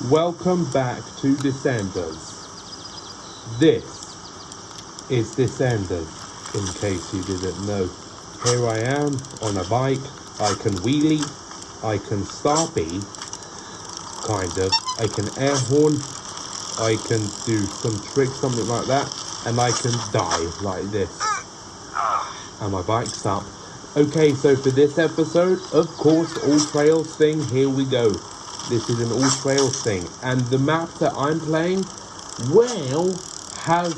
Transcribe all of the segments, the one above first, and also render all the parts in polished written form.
Welcome back to Descenders. This is Descenders, in case you didn't know. Here I am on a bike. I can wheelie, I can starby, kind of. I can air horn, I can do some tricks, something like that, and I can die like this. And my bike's up. Okay, so for this episode, of course, all trails thing, here we go. This is an all trails thing. And the map that I'm playing, well, has,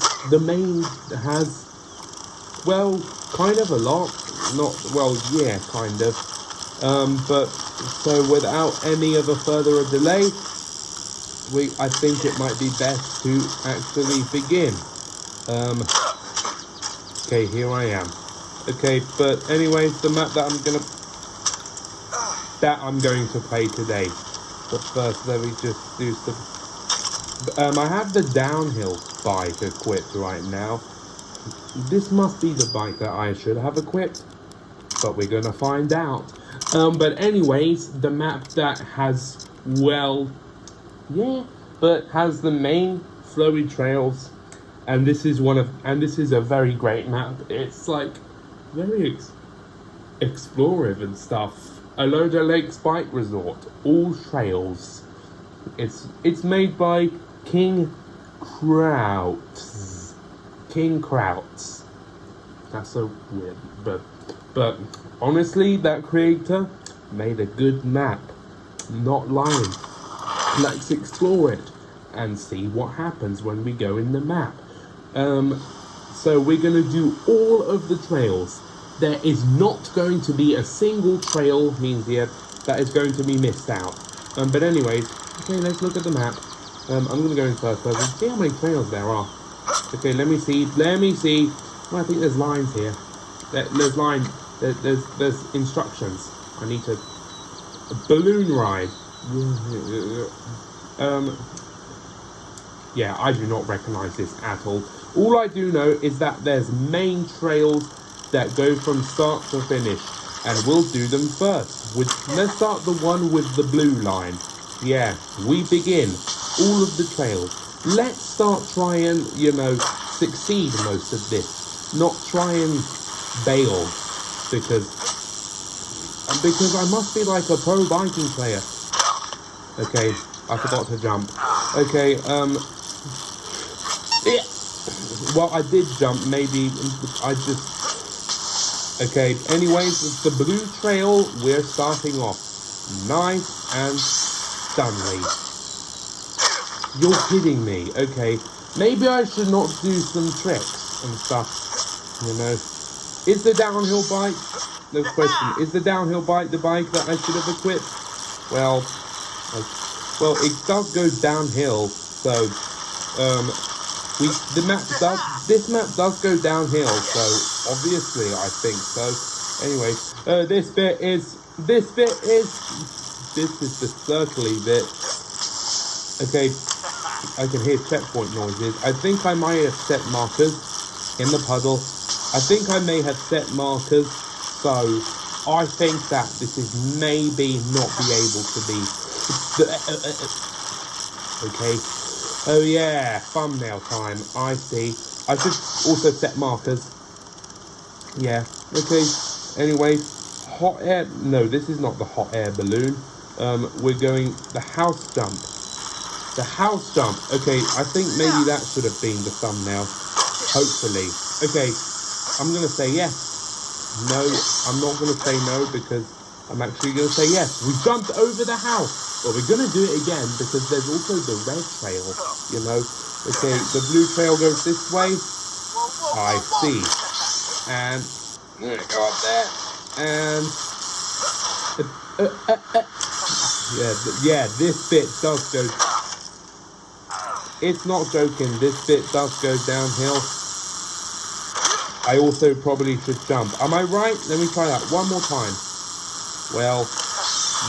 well, kind of a lot. Not, well, yeah, kind of. But, so without any other further delay, I think it might be best to actually begin. Okay, here I am. Okay, but anyways, the map that I'm going to play today. But first, let me just do some. I have the downhill bike equipped right now. This must be the bike that I should have equipped, but we're gonna find out. But anyways, the map that has, well, yeah, but has the main flowy trails, and this is a very great map. It's like very explorative and stuff. Alodalakes bike resort, all trails. It's made by King Krauts. That's so weird, but honestly, that creator made a good map. Not lying. Let's explore it and see what happens when we go in the map. So we're gonna do all of the trails. There is not going to be a single trail, that is going to be missed out. But anyways, okay, let's look at the map. I'm gonna go in first person, see how many trails there are. Okay, let me see. Well, I think there's lines here. There's lines. There's instructions. I need to balloon ride. Yeah, I do not recognize this at all. All I do know is that there's main trails that go from start to finish, and we'll do them first. Let's start the one with the blue line. Yeah, we begin all of the trails. Let's start trying, succeed most of this, not try and bail, because I must be like a pro biking player. Okay, I forgot to jump. Okay, yeah. Well, I did jump. Maybe I just. Okay, anyways, it's the blue trail. We're starting off nice and stunly. You're kidding me. Okay, maybe I should not do some tricks and stuff, Is the downhill bike, no question, is the downhill bike the bike that I should have equipped? Well, it does go downhill, so, this map does go downhill, so obviously I think so. Anyway, this is the circly bit. Okay, I can hear checkpoint noises. I think I might have set markers in the puddle. I think I may have set markers, so I think that this is maybe not be able to be. Okay. Oh yeah, thumbnail time. I see. I should also set markers. Yeah. Okay. Anyway, hot air. No, this is not the hot air balloon. We're going the house jump. The house jump. Okay, I think maybe that should have been the thumbnail. Hopefully. Okay, I'm gonna say yes. No, I'm not gonna say no because I'm actually gonna say yes. We jumped over the house. Well, we're going to do it again because there's also the red trail, Okay, the blue trail goes this way. I see. And go up there. And yeah, this bit does go. It's not joking. This bit does go downhill. I also probably should jump. Am I right? Let me try that one more time. Well,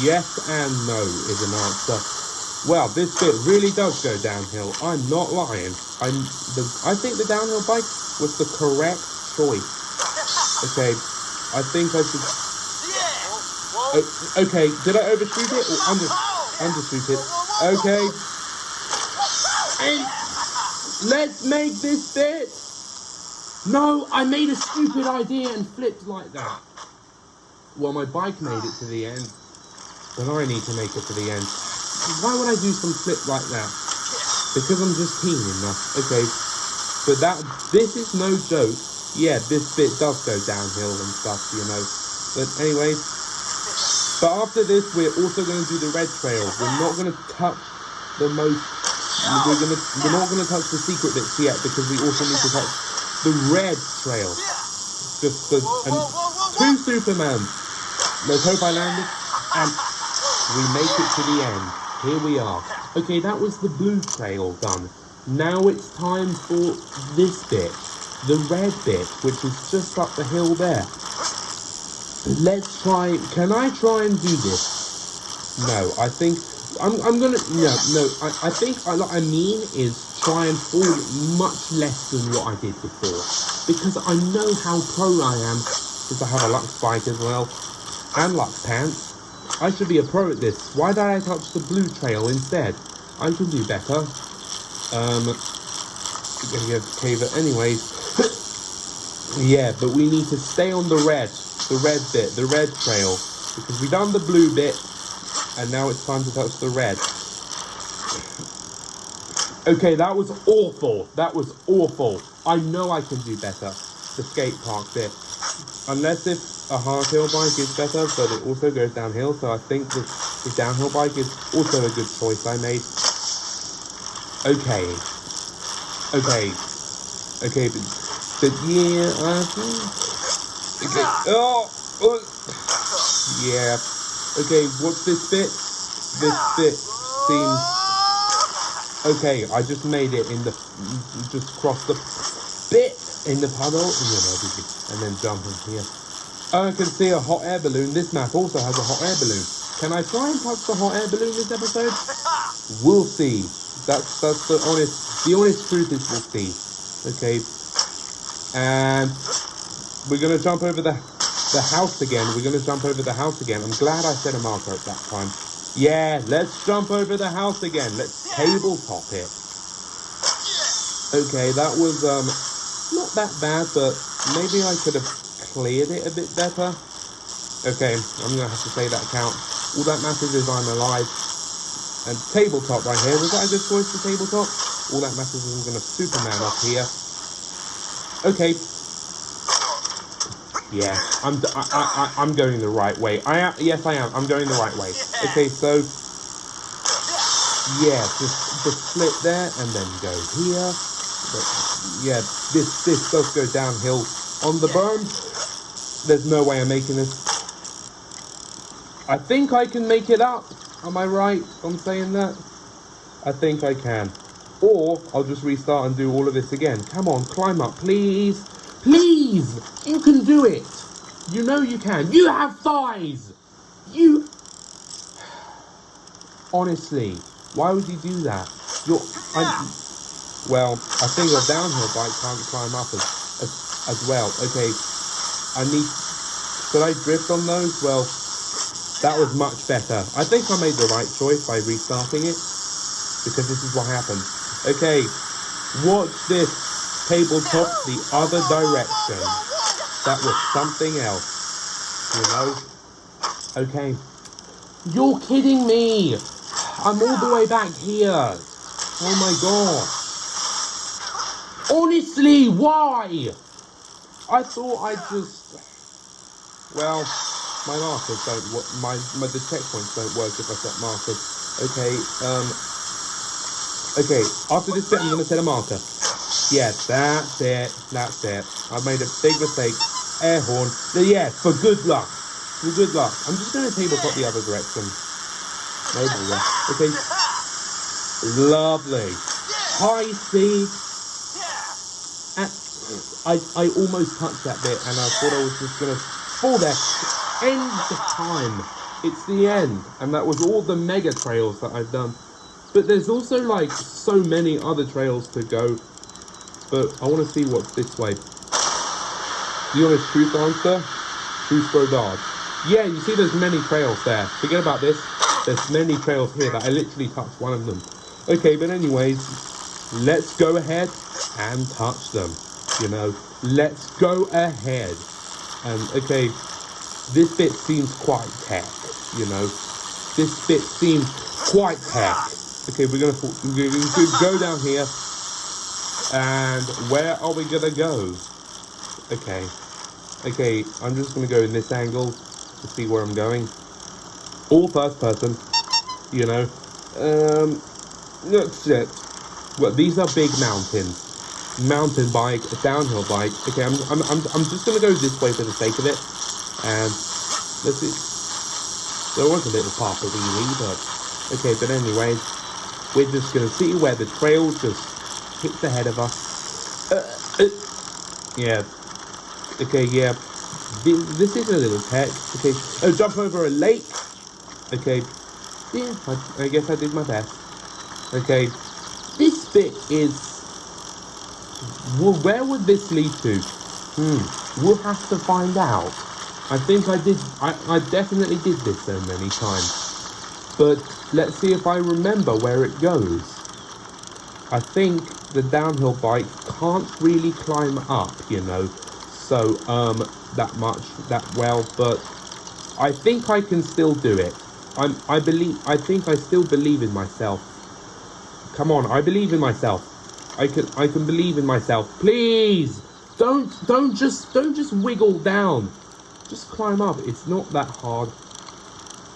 yes and no is an answer. Well, this bit really does go downhill. I'm not lying. I think the downhill bike was the correct choice. Okay, I think I should. Okay, did I overshoot it or undershoot it? Okay. And let's make this bit. No, I made a stupid idea and flipped like that. Well, my bike made it to the end, but I need to make it to the end. Why would I do some flip like that? Because I'm just keen enough. Okay, but this is no joke. Yeah, this bit does go downhill and stuff, you know. But anyway, but after this, we're also going to do the red trail. We're not going to touch the most. We're not going to touch the secret bits yet because we also need to touch the red trail. Just the two Superman. Let's hope I landed, and we make it to the end. Here we are. Okay, that was the blue trail done. Now it's time for this bit, the red bit, which is just up the hill there. Let's try. Can I try and do this? No, I think I'm gonna. No. I think what I mean is try and fall much less than what I did before, because I know how pro I am. Because I have a Lux bike as well, and Lux pants. I should be a pro at this. Why did I touch the blue trail instead? I can do better. Okay, but anyways. Yeah, but we need to stay on the red bit, the red trail. Because we done the blue bit, and now it's time to touch the red. Okay, that was awful. That was awful. I know I can do better. The skate park bit. Unless if a hardtail bike is better, but it also goes downhill, so I think the downhill bike is also a good choice I made. Okay, but yeah, okay, yeah, okay, what's this bit? This bit seems, okay, I just made it in the, just cross the bit in the puddle, and then jump in here. Oh, I can see a hot air balloon. This map also has a hot air balloon. Can I try and touch the hot air balloon this episode? We'll see. That's the honest truth is we'll see. Okay. And we're gonna jump over the house again. I'm glad I set a marker at that time. Yeah, let's jump over the house again. Let's tabletop it. Okay, that was not that bad, but maybe I could have cleared it a bit better. Okay, I'm gonna have to say that count. All that matters is I'm alive. And tabletop right here. Was that a good choice for tabletop? All that matters is I'm gonna Superman up here. Okay. Yeah, I'm going the right way. Yes, I am. I'm going the right way. Okay, so yeah, just flip there and then go here. But yeah, this does go downhill on the berm. There's no way I'm making this. I think I can make it up. Am I right on saying that? I think I can. Or I'll just restart and do all of this again. Come on, climb up, please. Please! You can do it! You know you can. You have thighs! Honestly, why would you do that? Well, I think a downhill bike can't climb up as well. Okay, should I drift on those? Well, that was much better. I think I made the right choice by restarting it, because this is what happened. Okay, watch this. Tabletop the other direction. That was something else, you know? Okay. You're kidding me! I'm all the way back here. Oh my god. Honestly, why? I thought I just... Well, my markers don't work. The checkpoints don't work if I set markers. Okay, after this bit I'm going to set a marker. Yes, that's it. I made a big mistake. Air horn. Yeah, for good luck. I'm just going to tabletop the other direction. Okay. Lovely. High speed. I almost touched that bit and I thought I was just going to fall there. End the time. It's the end. And that was all the mega trails that I've done. But there's also like so many other trails to go. But I want to see what's this way. The honest truth answer? Truth Brodard. Yeah, you see there's many trails there. Forget about this. There's many trails here that I literally touched one of them. Okay, but anyways, let's go ahead and touch them. You know, let's go ahead. And okay, this bit seems quite tech. You know, this bit seems quite tech. Okay, we're gonna go down here. And where are we gonna go? Okay, I'm just gonna go in this angle to see where I'm going. All first person, you know. That's it. Well, these are big mountains. Mountain bike, a downhill bike. Okay, I'm just gonna go this way for the sake of it. And let's see. There was a little path of wheelie, but okay. But anyways, we're just gonna see where the trail just hits ahead of us. Yeah. Okay, yeah. This is a little tech. Okay. Oh, jump over a lake. Okay. Yeah, I guess I did my best. Okay. This bit is... Well, where would this lead to? We'll have to find out. I think I did... I definitely did this so many times. But let's see if I remember where it goes. I think the downhill bike can't really climb up, you know. So, that well, but I think I can still do it. I think I still believe in myself. Come on, I believe in myself. I can believe in myself. Please, don't just wiggle down. Just climb up. It's not that hard.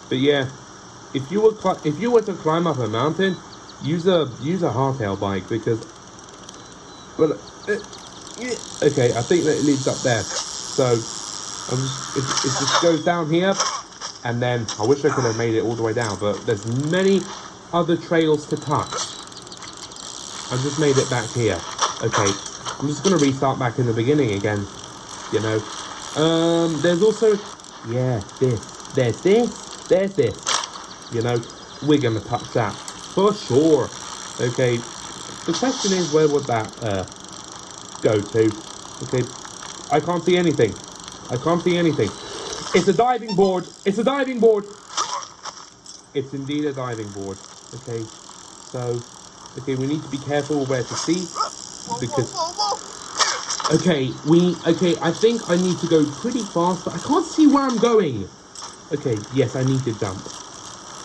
But yeah, if you were to climb up a mountain, use a hardtail bike because, well, okay, I think that it leads up there. So it just goes down here, and then I wish I could have made it all the way down, but there's many other trails to touch. I just made it back here. Okay, I'm just gonna restart back in the beginning again. You know, there's also, yeah, there's this. You know, we're gonna touch that for sure. Okay, the question is, where would that go to? Okay, I can't see anything. It's a diving board. It's indeed a diving board. Okay, so okay, we need to be careful where to see because okay, I think I need to go pretty fast, but I can't see where I'm going. Okay, yes, I need to jump.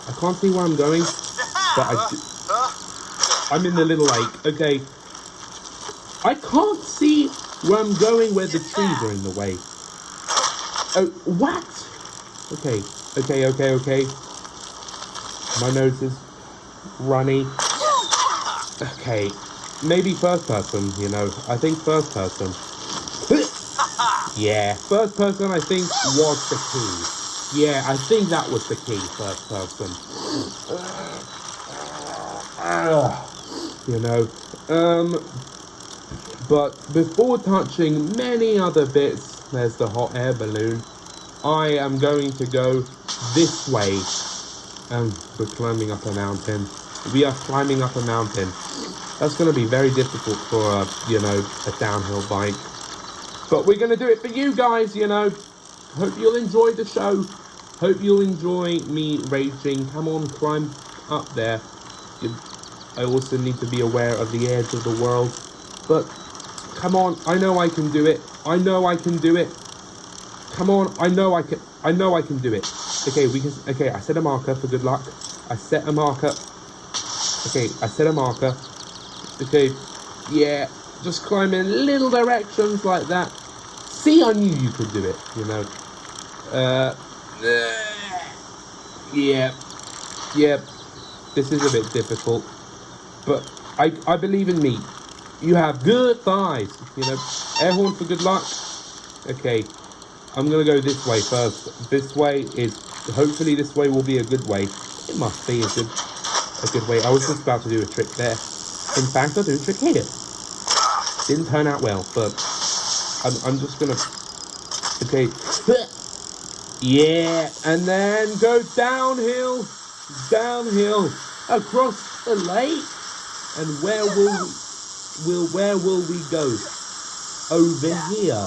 I can't see where I'm going, but I'm in the little lake. Okay, I can't see where I'm going where the trees are in the way. Oh, what? Okay. My nose is runny. Okay, maybe first person, you know. I think first person. Yeah, first person I think was the key. Yeah, I think that was the key, first person. You know, but before touching many other bits, there's the hot air balloon. I am going to go this way. We're climbing up a mountain. We are climbing up a mountain. That's going to be very difficult for a downhill bike. But we're going to do it for you guys, you know. Hope you'll enjoy the show. Hope you'll enjoy me raging. Come on, climb up there. I also need to be aware of the edge of the world. But come on, I know I can do it. Come on, I know I can do it. Okay, I set a marker for good luck. Okay, yeah, just climb in little directions like that. See, I knew you could do it, you know. Yeah, this is a bit difficult, but I believe in me. You have good thighs, you know. Air horn for good luck. Okay, I'm gonna go this way first. Hopefully this way will be a good way. It must be a good way. I was just about to do a trick there. In fact, I'll do a trick here. Didn't turn out well, but I'm just gonna, okay. Yeah, and then go downhill, across the lake. And where will we go? Over here.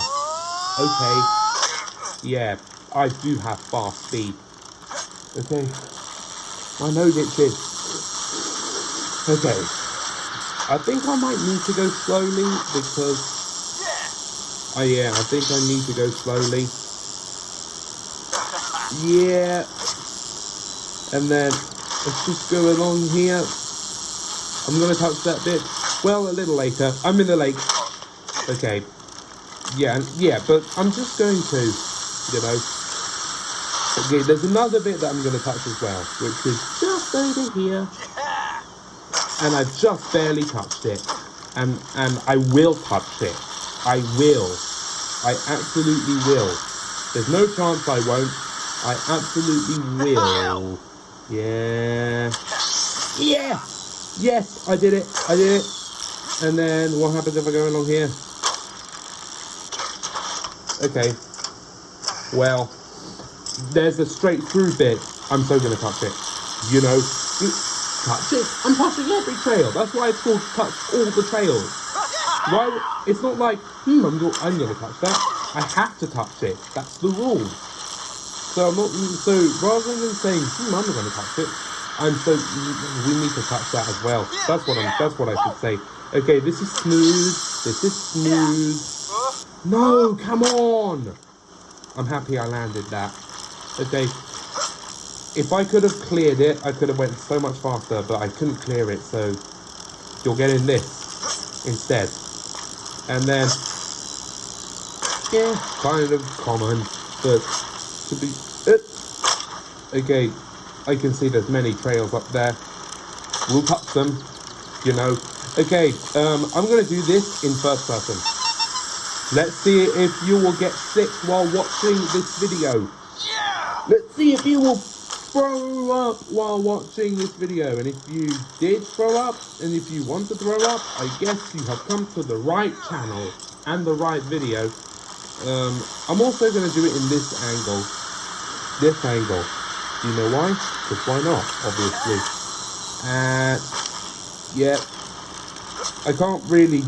Okay. Yeah, I do have fast speed. Okay. My nose itches. Okay. I think I might need to go slowly because... yeah, I think I need to go slowly. Yeah. And then let's just go along here. I'm going to touch that bit. Well, a little later. I'm in the lake. Okay. Yeah, but I'm just going to, you know. Okay, there's another bit that I'm going to touch as well, which is just over here. And I've just barely touched it. And I will touch it. I will. I absolutely will. There's no chance I won't. I absolutely will. Yeah. Yeah! Yes, I did it. I did it. And then what happens if I go along here? Okay. Well, there's a straight through bit. I'm so going to touch it. You know, touch it. I'm touching every trail. That's why it's called touch all the trails. Right? It's not like, I'm going to touch that. I have to touch it. That's the rule. So I'm not. So rather than saying, I'm not going to touch it, we need to touch that as well. That's what I should say. Okay, this is smooth. This is smooth. No, come on. I'm happy I landed that. Okay. If I could have cleared it, I could have went so much faster, but I couldn't clear it, so you're getting this instead. And then, yeah, kind of common, but to be, okay, I can see there's many trails up there. We'll touch them, you know. Okay, I'm going to do this in first person. Let's see if you will get sick while watching this video. Let's see if you will throw up while watching this video. And if you did throw up, and if you want to throw up, I guess you have come to the right channel and the right video. I'm also going to do it in this angle. This angle. You know why? Because why not, obviously. Yeah. I can't really...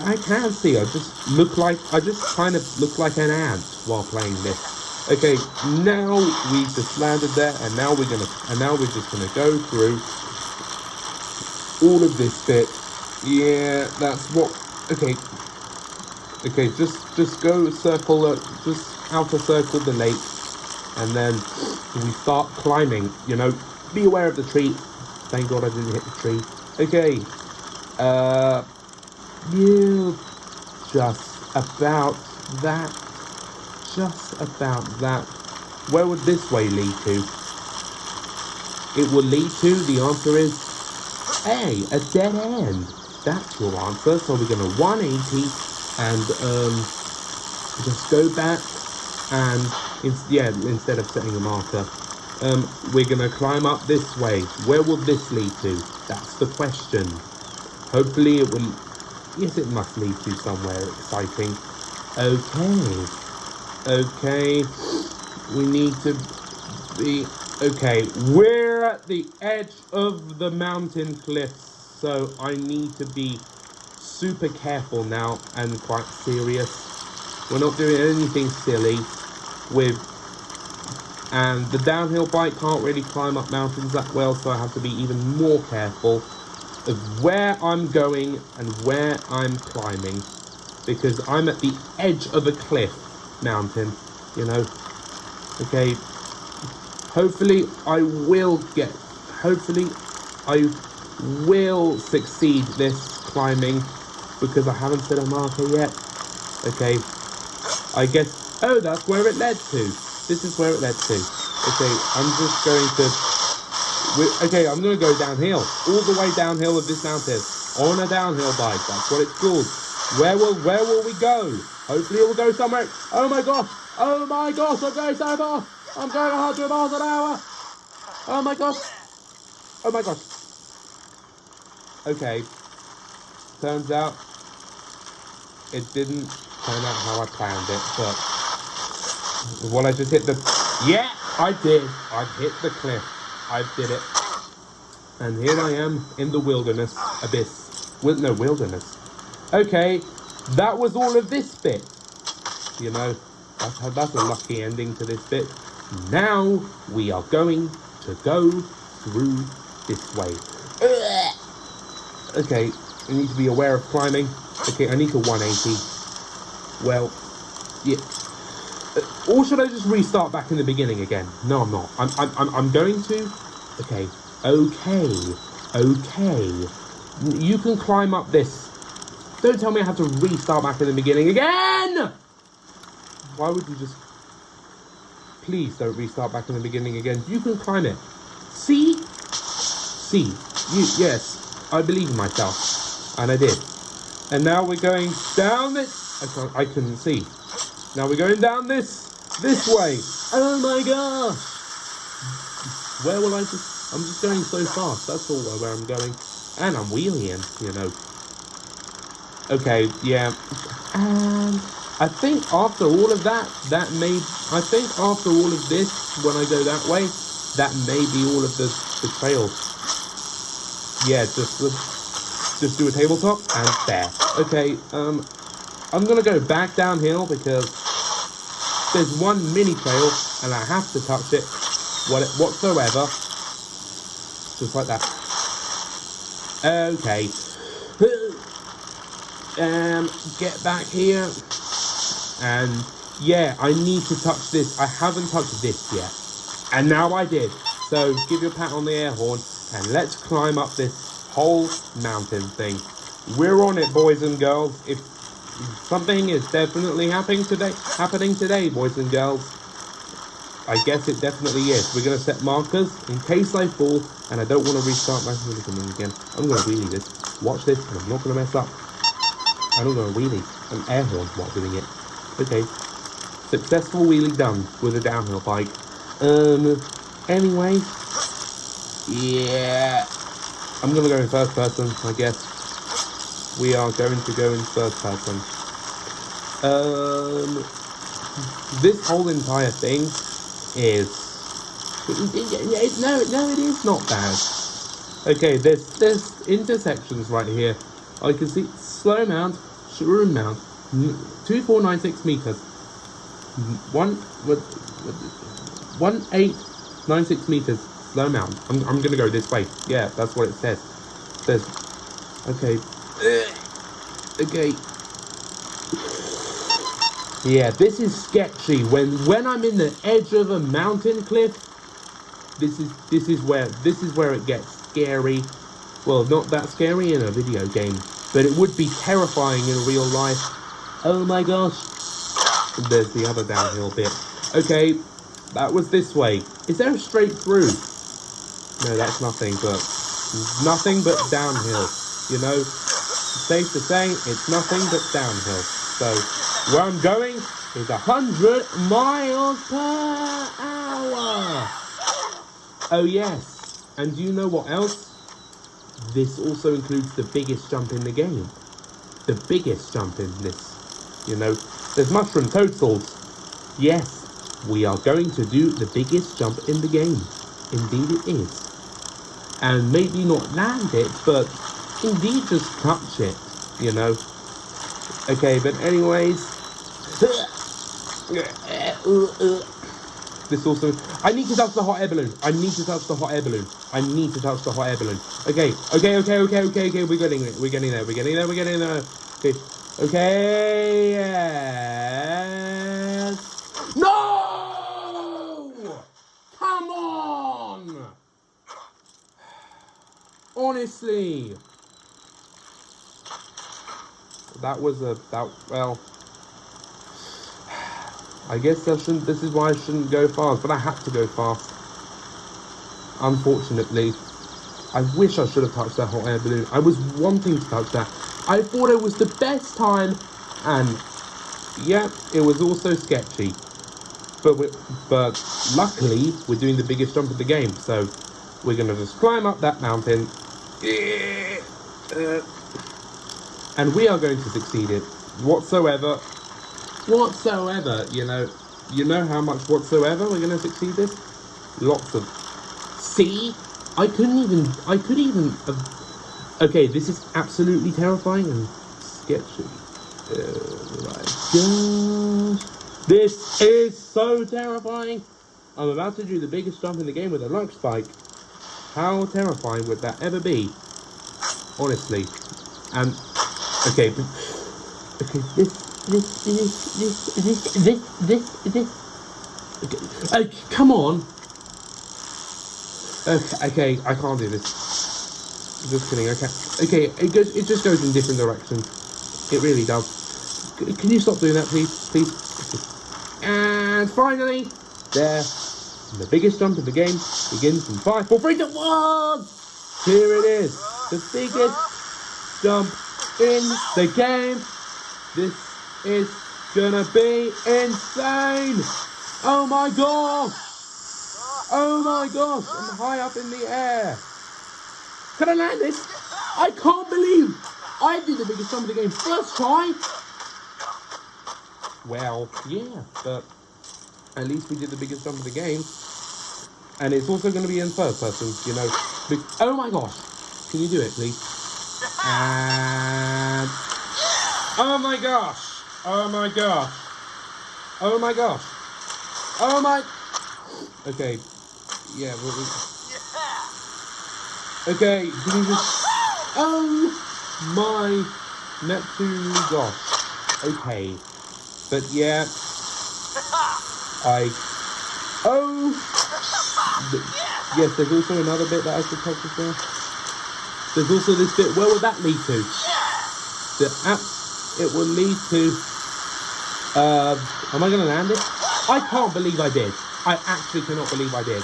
I can see. I just kind of look like an ant while playing this. Okay, now we just landed there, and now we're just gonna go through all of this bit. Yeah, that's what. Okay, just go circle, just outer circle the lake, and then we start climbing. You know, be aware of the tree. Thank God I didn't hit the tree. Okay, yeah, just about that. Just about that. Where would this way lead to? It will lead to, the answer is A, a dead end. That's your answer. So we're going to 180 and just go back and, instead of setting a marker, we're going to climb up this way. Where will this lead to? That's the question. Hopefully it will, yes, it must lead to somewhere exciting. Okay, we need to be, okay, we're at the edge of the mountain cliffs, so I need to be super careful now and quite serious. We're not doing anything silly and the downhill bike can't really climb up mountains that well, so I have to be even more careful of where I'm going and where I'm climbing, because I'm at the edge of a cliff mountain, you know. Okay, hopefully I will succeed this climbing, because I haven't set a marker yet. Okay, I guess, oh, that's where it led to. This is where it led to. Okay, I'm just going to, I'm going to go downhill, all the way downhill of this mountain, on a downhill bike. That's what it's called. Where will we go? Hopefully it will go somewhere. Oh my gosh, I'm going so fast. I'm going 100 miles an hour. Oh my gosh. Okay, turns out it didn't turn out how I planned it, but I just hit yeah, I did. I hit the cliff. I did it. And here I am in the wilderness abyss. Wilderness. Okay, that was all of this bit. You know, that's a lucky ending to this bit. Now we are going to go through this way. Okay, I need to be aware of climbing. Okay, I need to 180. Well, yeah. Or should I just restart back in the beginning again? No, I'm not. I'm going to. Okay. You can climb up this. Don't tell me I have to restart back in the beginning again. Why would you just? Please don't restart back in the beginning again. You can climb it. See. Yes. I believe in myself, and I did. And now we're going down this. I couldn't see. Now we're going down this way. Oh my gosh! Where will I just? I'm just going so fast. That's all where I'm going, and I'm wheeling. You know. Okay, yeah. And I think after all of that, I think after all of this, when I go that way, that may be all of the trails. Yeah, just do a tabletop and there. Okay, I'm gonna go back downhill because there's one mini trail and I have to touch it whatsoever. Just like that. Okay. Get back here. And yeah, I need to touch this. I haven't touched this yet. And now I did. So give you a pat on the air horn and let's climb up this whole mountain thing. We're on it, boys and girls. If something is definitely happening today, boys and girls. I guess it definitely is. We're going to set markers in case I fall and I don't want to restart my wheelie again. I'm going to wheelie this. Watch this and I'm not going to mess up. I'm going to wheelie an air horn while doing it. Okay. Successful wheelie done with a downhill bike. Anyway. Yeah. I'm going to go in first person, I guess. We are going to go in first person. This whole entire thing is... No, it is not bad. Okay, there's intersections right here. I can see slow mount, shroom mount, 2496 meters. 1896 meters slow mount. I'm gonna go this way. Yeah, that's what it says. It says okay. Okay. Yeah, this is sketchy. When I'm in the edge of a mountain cliff, this is where it gets scary. Well, not that scary in a video game, but it would be terrifying in real life. Oh my gosh. There's the other downhill bit. Okay, that was this way. Is there a straight through? No, that's nothing but downhill. You know, safe to say, it's nothing but downhill. So, where I'm going is 100 miles per hour. Oh yes, and do you know what else? This also includes the biggest jump in the game. The biggest jump in this. You know, there's mushroom toadstools. Yes, we are going to do the biggest jump in the game. Indeed it is. And maybe not land it, but indeed just touch it, you know. Okay, but anyways. This also... I need to touch the hot air balloon. I need to touch the hot air balloon. I need to touch the hot air balloon. Okay. We're getting there. Okay. Yes. No! Come on! Honestly. Well... I guess this is why I shouldn't go fast, but I had to go fast. Unfortunately. I wish I should have touched that hot air balloon. I was wanting to touch that. I thought it was the best time, and yeah, it was also sketchy. But luckily, we're doing the biggest jump of the game, so we're going to just climb up that mountain. And we are going to succeed it. Whatsoever, you know how much whatsoever we're going to succeed this? Lots of... See? I could even... Okay, this is absolutely terrifying and sketchy. Oh my gosh. This is so terrifying. I'm about to do the biggest jump in the game with a luck spike. How terrifying would that ever be? Honestly. And okay, okay, this. Okay, come on. Okay, I can't do this. Just kidding. Okay, it just goes in different directions. It really does. Can you stop doing that, please? Please. Okay. And finally, there, the biggest jump in the game begins in 5, 4, 3, 2, 1. Here it is, the biggest jump in the game. This is gonna be insane. Oh my gosh! Oh my gosh! I'm high up in the air. Can I land this? I can't believe I did the biggest jump in the game first try. Well, yeah, but at least we did the biggest jump of the game. And it's also going to be in first person, you know. Oh my gosh. Can you do it, please? And... oh my gosh. Oh my gosh. Oh my gosh. Oh my... okay. Yeah, okay, can you just... oh my Neptune gosh. Okay. But yeah... oh! Yes, there's also another bit that I should touch as well. There's also this bit. Where will that lead to? It will lead to... am I going to land it? I can't believe I did. I actually cannot believe I did.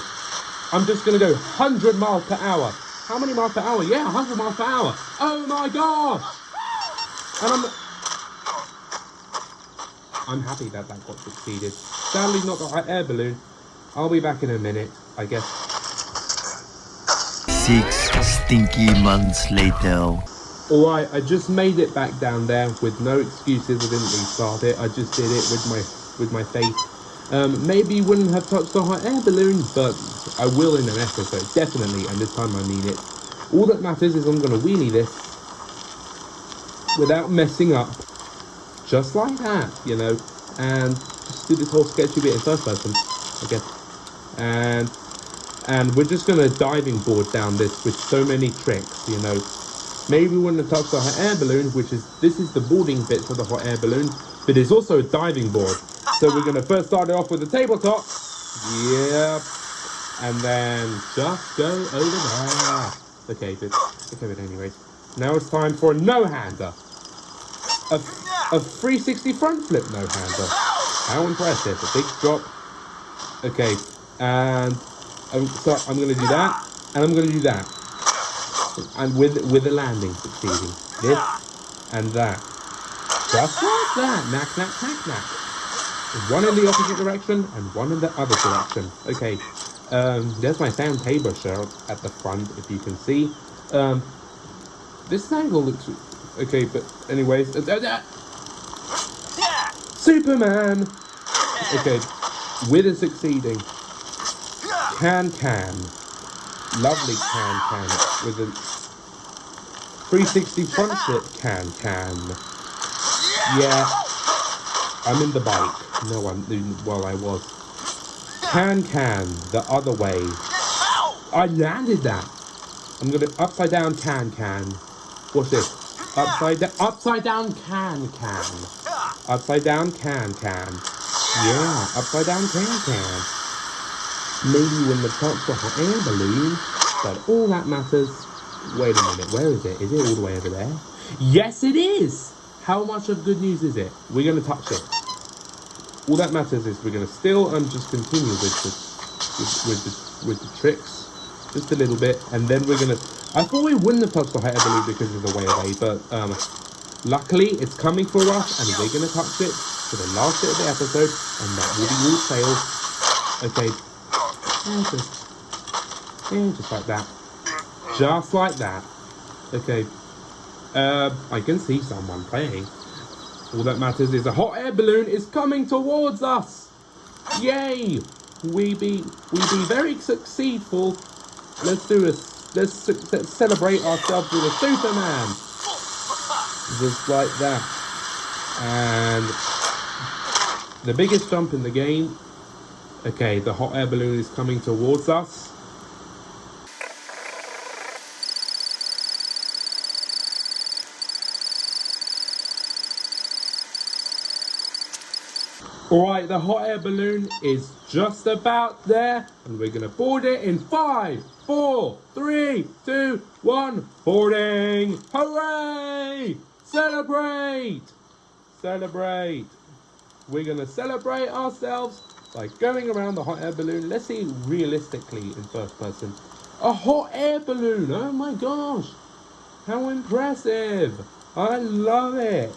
I'm just going to go 100 miles per hour. How many miles per hour? Yeah, 100 miles per hour. Oh my gosh! And I'm happy that got succeeded. Sadly, not the hot air balloon. I'll be back in a minute, I guess. 6 stinky months later. Alright, I just made it back down there with no excuses. I didn't restart it. I just did it with my faith. Maybe you wouldn't have touched the hot air balloon, but I will in an episode, definitely, and this time I mean it. All that matters is I'm going to wheelie this without messing up. Just like that, you know, and just do this whole sketchy bit in first person, I guess. And we're just gonna diving board down this with so many tricks, you know. Maybe we wouldn't have touched the hot air balloon, this is the boarding bit for the hot air balloon, but it's also a diving board. So we're gonna first start it off with the tabletop. Yep. And then just go over there. Okay, but anyways. Now it's time for a no-hander. A 360 front flip no-hander. How impressive. A big drop. Okay, and so I'm going to do that, and I'm going to do that. And with a landing succeeding. This and that. Just like that. Knack, knack, knack, knack. One in the opposite direction, and one in the other direction. Okay, there's my Sam Tabor shirt at the front, if you can see. This angle looks... okay, but anyways... Superman! Okay, with a succeeding. Can. Lovely can. With a 360 front flip can. Yeah, I'm in the bike. No, I was. Can, the other way. I landed that. I'm gonna upside down can. Watch this. Upside down can. Upside down can. Yeah, upside down can. Maybe when the touch the hot air balloon, but all that matters. Wait a minute, where is it? Is it all the way over there? Yes, it is! How much of good news is it? We're going to touch it. All that matters is we're going to still just continue with the tricks, just a little bit, and then we're going to... I thought we wouldn't have touched the hot air balloon because of the way away, but luckily it's coming for us, and we're going to touch it for the last bit of the episode, and that will be all sales. Okay. Just like that. Just like that. Okay. I can see someone playing. All that matters is a hot air balloon is coming towards us. Yay! We be very successful. Let's celebrate ourselves with a Superman. Just like that. And the biggest jump in the game. Okay, the hot air balloon is coming towards us. Alright, the hot air balloon is just about there, and we're gonna board it in 5, 4, 3, 2, 1, boarding! Hooray! Celebrate! Celebrate! We're gonna celebrate ourselves by going around the hot air balloon. Let's see realistically in first person. A hot air balloon! Oh my gosh! How impressive! I love it!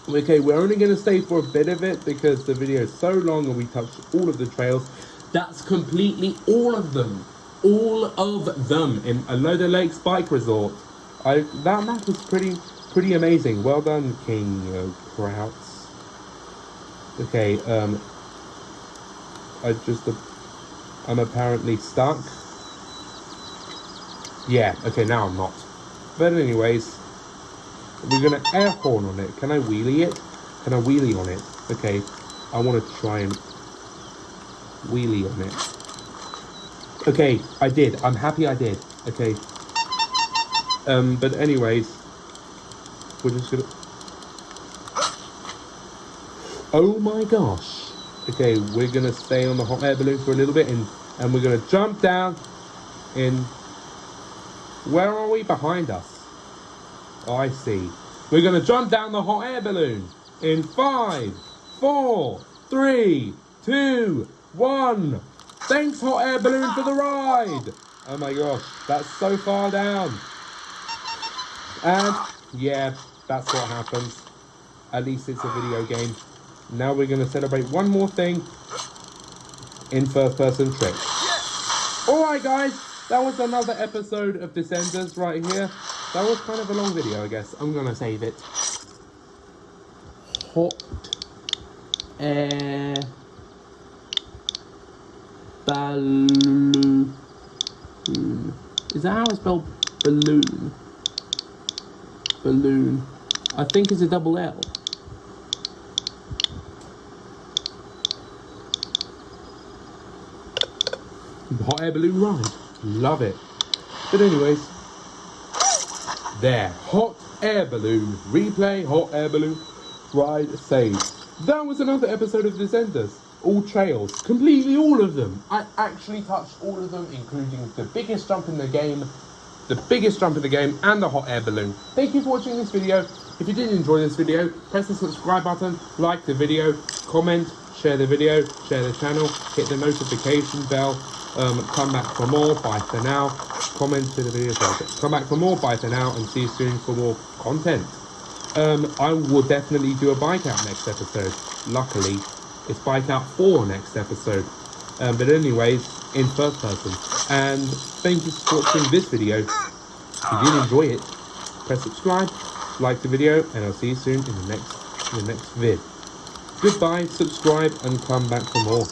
Okay, we're only going to stay for a bit of it because the video is so long and we touched all of the trails. That's completely all of them. All of them in Alodalakes Bike Resort. That map is pretty amazing. Well done, King Krauts. Okay, I'm apparently stuck. Yeah, okay, now I'm not. But anyways, we're gonna air horn on it. Can I wheelie it? Can I wheelie on it? Okay, I want to try and wheelie on it. Okay, I did. I'm happy I did. Okay. But anyways, we're just gonna. Oh my gosh. Okay, we're gonna stay on the hot air balloon for a little bit, and we're gonna jump down. Where are we? Behind us. Oh, I see. We're going to jump down the hot air balloon in 5, 4, 3, 2, 1. Thanks, hot air balloon, for the ride. Oh my gosh, that's so far down. And yeah, that's what happens. At least it's a video game. Now we're going to celebrate one more thing in first person trick. Alright guys, that was another episode of Descenders right here. That was kind of a long video, I guess. I'm gonna save it. Hot air balloon. Is that how I spell balloon? Balloon. I think it's a double L. Hot air balloon ride. Love it. But anyways, there, hot air balloon, replay, hot air balloon, ride, save. That was another episode of Descenders. All trails, completely all of them. I actually touched all of them, including the biggest jump in the game, and the hot air balloon. Thank you for watching this video. If you did enjoy this video, press the subscribe button, like the video, comment, share the video, share the channel, hit the notification bell. Come back for more. Bye for now. Comment to the video. Come back for more. Bye for now, and see you soon for more content. I will definitely do a bike out next episode. Luckily, it's bike out 4 next episode. But anyways, in first person. And thank you for watching this video. If you did enjoy it, press subscribe, like the video, and I'll see you soon in the next vid. Goodbye, subscribe, and come back for more.